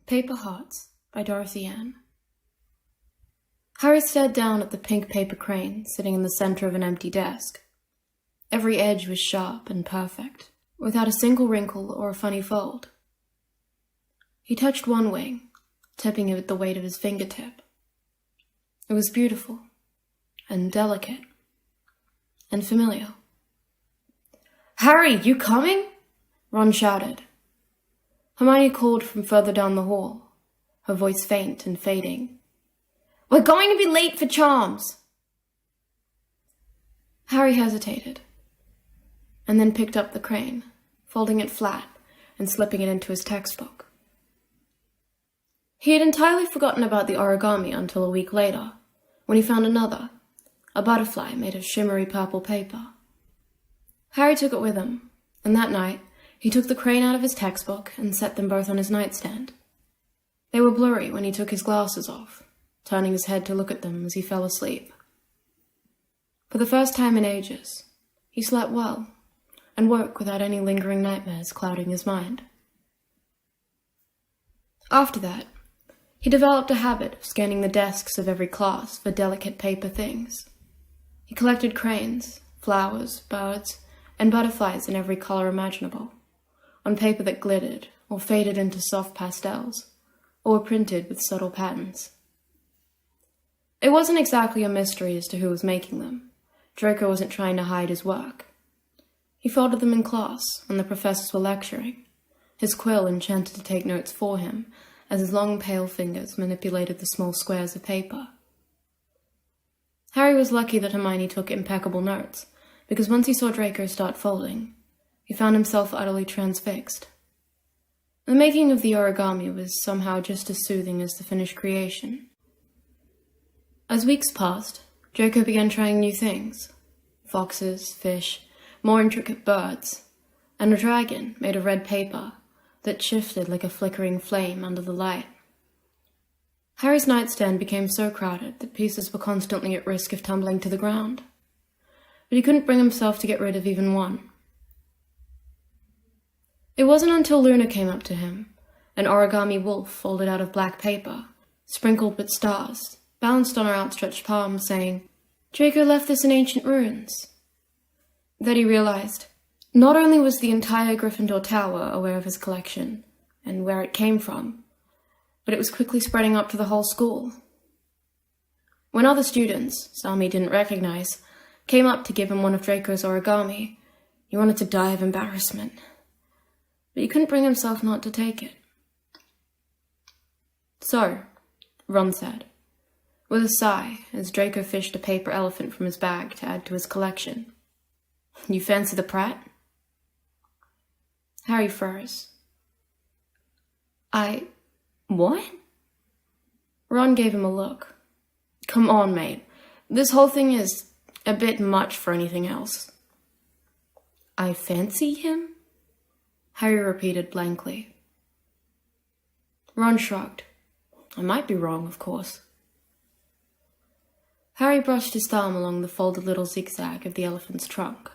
Paper Hearts by DorthyAnn. Harry stared down at the pink paper crane sitting in the center of an empty desk. Every edge was sharp and perfect, without a single wrinkle or a funny fold. He touched one wing, tipping it with the weight of his fingertip. It was beautiful, and delicate, and familiar. "Harry, you coming?" Ron shouted. Hermione called from further down the hall, her voice faint and fading. "We're going to be late for charms!" Harry hesitated, and then picked up the crane, folding it flat and slipping it into his textbook. He had entirely forgotten about the origami until a week later, when he found another, a butterfly made of shimmery purple paper. Harry took it with him, and that night he took the crane out of his textbook and set them both on his nightstand. They were blurry when he took his glasses off, turning his head to look at them as he fell asleep. For the first time in ages, he slept well, and woke without any lingering nightmares clouding his mind. After that, he developed a habit of scanning the desks of every class for delicate paper things. He collected cranes, flowers, birds, and butterflies in every color imaginable, on paper that glittered or faded into soft pastels, or were printed with subtle patterns. It wasn't exactly a mystery as to who was making them. Draco wasn't trying to hide his work. He folded them in class when the professors were lecturing, his quill enchanted to take notes for him as his long pale fingers manipulated the small squares of paper. Harry was lucky that Hermione took impeccable notes, because once he saw Draco start folding, he found himself utterly transfixed. The making of the origami was somehow just as soothing as the finished creation. As weeks passed, Draco began trying new things: foxes, fish, more intricate birds, and a dragon made of red paper that shifted like a flickering flame under the light. Harry's nightstand became so crowded that pieces were constantly at risk of tumbling to the ground, but he couldn't bring himself to get rid of even one. It wasn't until Luna came up to him, an origami wolf folded out of black paper, sprinkled with stars, balanced on her outstretched palm, saying, "Draco left this in ancient ruins," that he realized not only was the entire Gryffindor Tower aware of his collection and where it came from, but it was quickly spreading up to the whole school. When other students, some he didn't recognize, came up to give him one of Draco's origami, he wanted to die of embarrassment, but he couldn't bring himself not to take it. "So," Ron said, with a sigh as Draco fished a paper elephant from his bag to add to his collection, "you fancy the Pratt?" Harry froze. What?" Ron gave him a look. "Come on, mate. This whole thing is a bit much for anything else." "I fancy him?" Harry repeated blankly. Ron shrugged. "I might be wrong, of course." Harry brushed his thumb along the folded little zigzag of the elephant's trunk,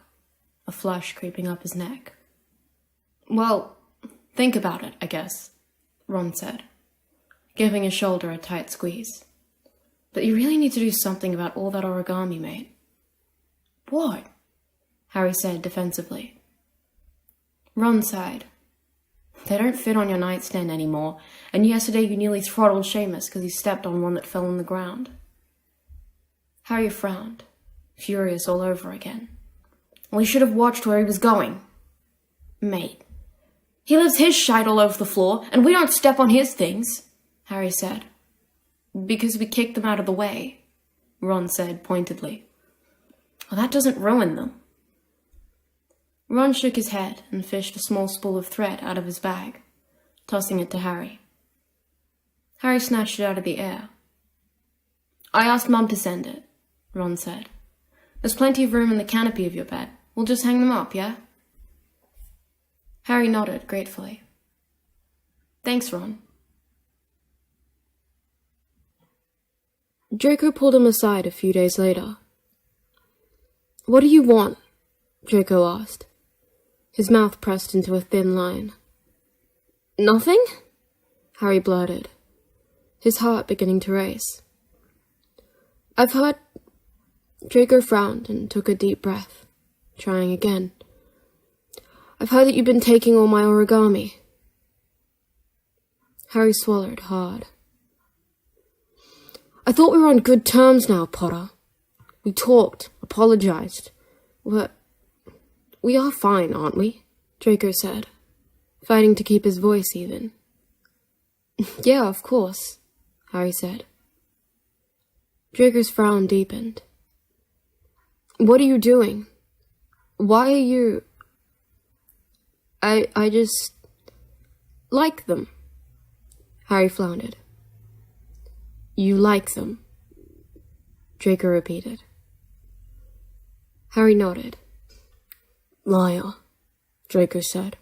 a flush creeping up his neck. "Well, think about it, I guess," Ron said, giving his shoulder a tight squeeze. "But you really need to do something about all that origami, mate." "What?" Harry said defensively. Ron sighed. "They don't fit on your nightstand anymore, and yesterday you nearly throttled Seamus because he stepped on one that fell on the ground." Harry frowned, furious all over again. "Well, he should have watched where he was going." "Mate, he leaves his shite all over the floor, and we don't step on his things," Harry said. "Because we kicked them out of the way," Ron said pointedly. "Well, that doesn't ruin them." Ron shook his head and fished a small spool of thread out of his bag, tossing it to Harry. Harry snatched it out of the air. "I asked Mum to send it," Ron said. "There's plenty of room in the canopy of your bed. We'll just hang them up, yeah?" Harry nodded gratefully. "Thanks, Ron." Draco pulled him aside a few days later. "What do you want?" Draco asked, his mouth pressed into a thin line. "Nothing?" Harry blurted, his heart beginning to race. I've heard... Draco frowned and took a deep breath, trying again. I've heard that you've been taking all my origami. Harry swallowed hard. I thought we were on good terms now, Potter. We talked, apologized. We are fine, aren't we? Draco said, fighting to keep his voice even. Yeah, of course, Harry said. Draco's frown deepened. What are you doing? Why are you... I just... like them. Harry floundered. You like them? Draco repeated. Harry nodded. Liar, Draco said.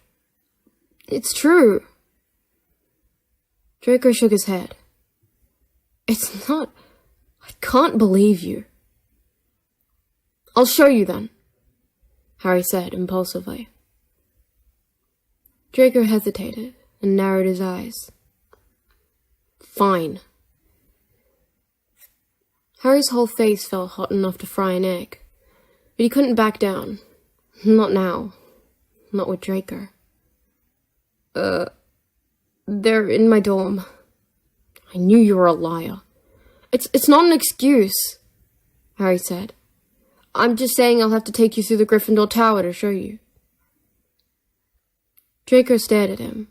It's true. Draco shook his head. It's not... I can't believe you. I'll show you then, Harry said impulsively. Draco hesitated and narrowed his eyes. Fine. Harry's whole face felt hot enough to fry an egg, but he couldn't back down. Not now. Not with Draco. They're in my dorm. I knew you were a liar. It's not an excuse, Harry said. I'm just saying I'll have to take you through the Gryffindor Tower to show you. Draco stared at him,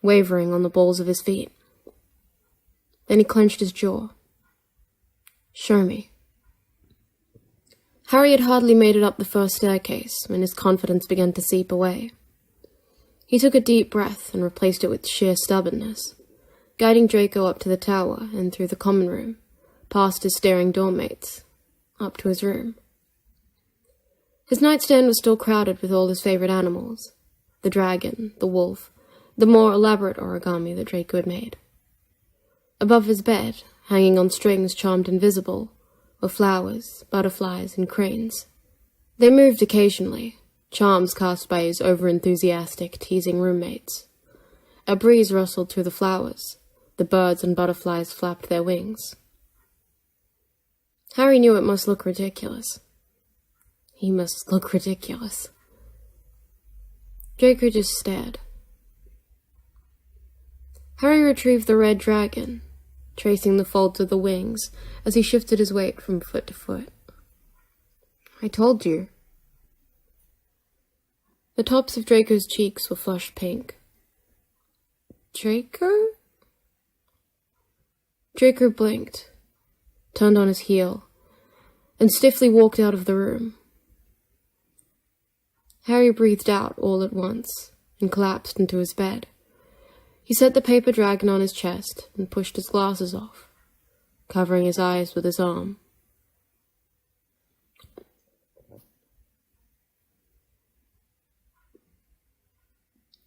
wavering on the balls of his feet. Then he clenched his jaw. Show me. Harry had hardly made it up the first staircase when his confidence began to seep away. He took a deep breath and replaced it with sheer stubbornness, guiding Draco up to the tower and through the common room, past his staring dormmates, up to his room. His nightstand was still crowded with all his favorite animals, the dragon, the wolf, the more elaborate origami that Draco had made. Above his bed, hanging on strings charmed invisible, were flowers, butterflies, and cranes. They moved occasionally, charms cast by his over-enthusiastic, teasing roommates. A breeze rustled through the flowers. The birds and butterflies flapped their wings. Harry knew it must look ridiculous. He must look ridiculous. Draco just stared. Harry retrieved the red dragon, tracing the folds of the wings as he shifted his weight from foot to foot. I told you. The tops of Draco's cheeks were flushed pink. Draco? Draco blinked, turned on his heel, and stiffly walked out of the room. Harry breathed out all at once and collapsed into his bed. He set the paper dragon on his chest and pushed his glasses off, covering his eyes with his arm.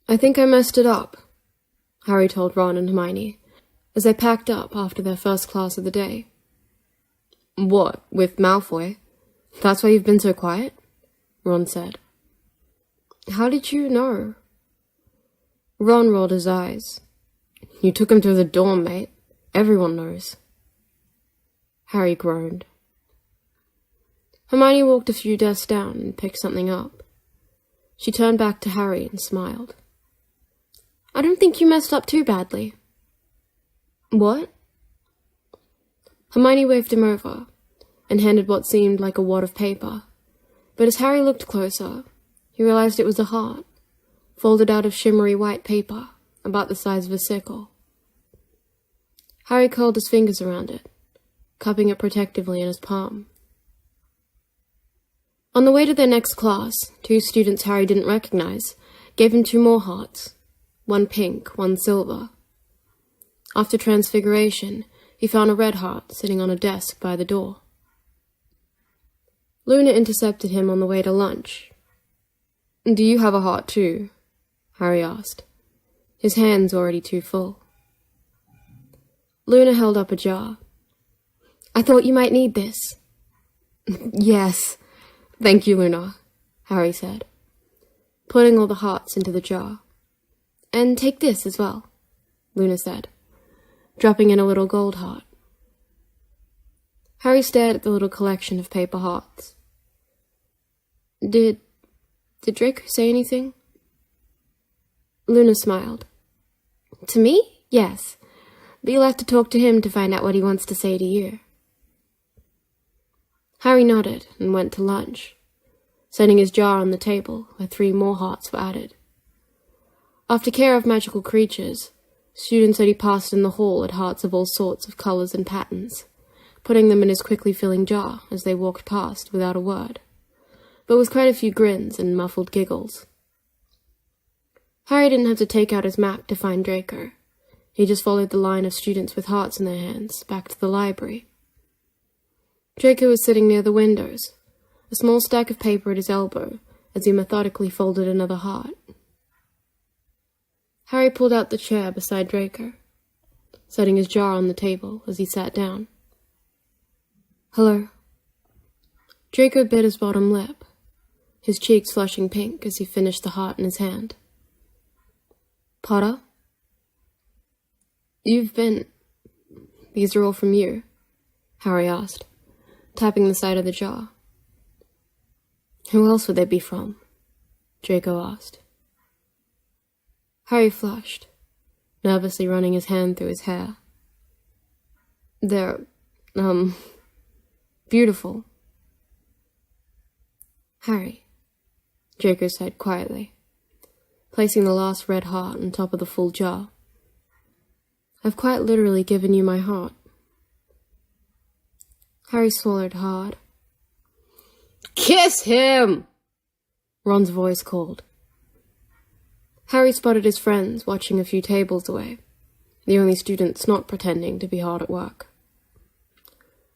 I think I messed it up, Harry told Ron and Hermione, as they packed up after their first class of the day. What, with Malfoy? That's why you've been so quiet? Ron said. How did you know? Ron rolled his eyes. You took him through the dorm, mate. Everyone knows. Harry groaned. Hermione walked a few desks down and picked something up. She turned back to Harry and smiled. I don't think you messed up too badly. What? Hermione waved him over and handed what seemed like a wad of paper, but as Harry looked closer, he realized it was a heart, folded out of shimmery white paper, about the size of a sickle. Harry curled his fingers around it, cupping it protectively in his palm. On the way to their next class, two students Harry didn't recognize gave him 2 more hearts, one pink, one silver. After transfiguration, he found a red heart sitting on a desk by the door. Luna intercepted him on the way to lunch. Do you have a heart too? Harry asked, his hands already too full. Luna held up a jar. I thought you might need this. Yes, thank you, Luna, Harry said, putting all the hearts into the jar. And take this as well. Luna said, dropping in a little gold heart. Harry stared at the little collection of paper hearts. Did Draco say anything? Luna smiled. To me? Yes. But you'll have to talk to him to find out what he wants to say to you. Harry nodded and went to lunch, setting his jar on the table where 3 more hearts were added. After care of magical creatures, students that he passed in the hall had hearts of all sorts of colours and patterns, putting them in his quickly filling jar as they walked past without a word, but with quite a few grins and muffled giggles. Harry didn't have to take out his map to find Draco. He just followed the line of students with hearts in their hands back to the library. Draco was sitting near the windows, a small stack of paper at his elbow as he methodically folded another heart. Harry pulled out the chair beside Draco, setting his jar on the table as he sat down. Hello. Draco bit his bottom lip, his cheeks flushing pink as he finished the heart in his hand. Potter? These are all from you? Harry asked, tapping the side of the jar. Who else would they be from? Draco asked. Harry flushed, nervously running his hand through his hair. They're, beautiful. Harry, Draco said quietly, placing the last red heart on top of the full jar. I've quite literally given you my heart. Harry swallowed hard. Kiss him! Ron's voice called. Harry spotted his friends watching a few tables away, the only students not pretending to be hard at work.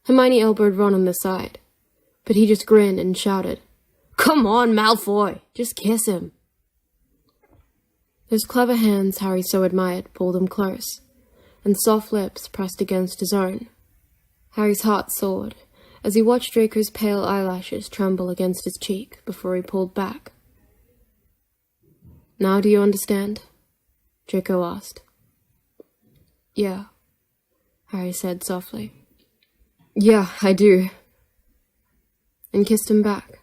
Hermione elbowed Ron on the side, but he just grinned and shouted, Come on, Malfoy! Just kiss him! Those clever hands Harry so admired pulled him close, and soft lips pressed against his own. Harry's heart soared as he watched Draco's pale eyelashes tremble against his cheek before he pulled back. Now do you understand? Draco asked. Yeah, Harry said softly. Yeah, I do. And kissed him back.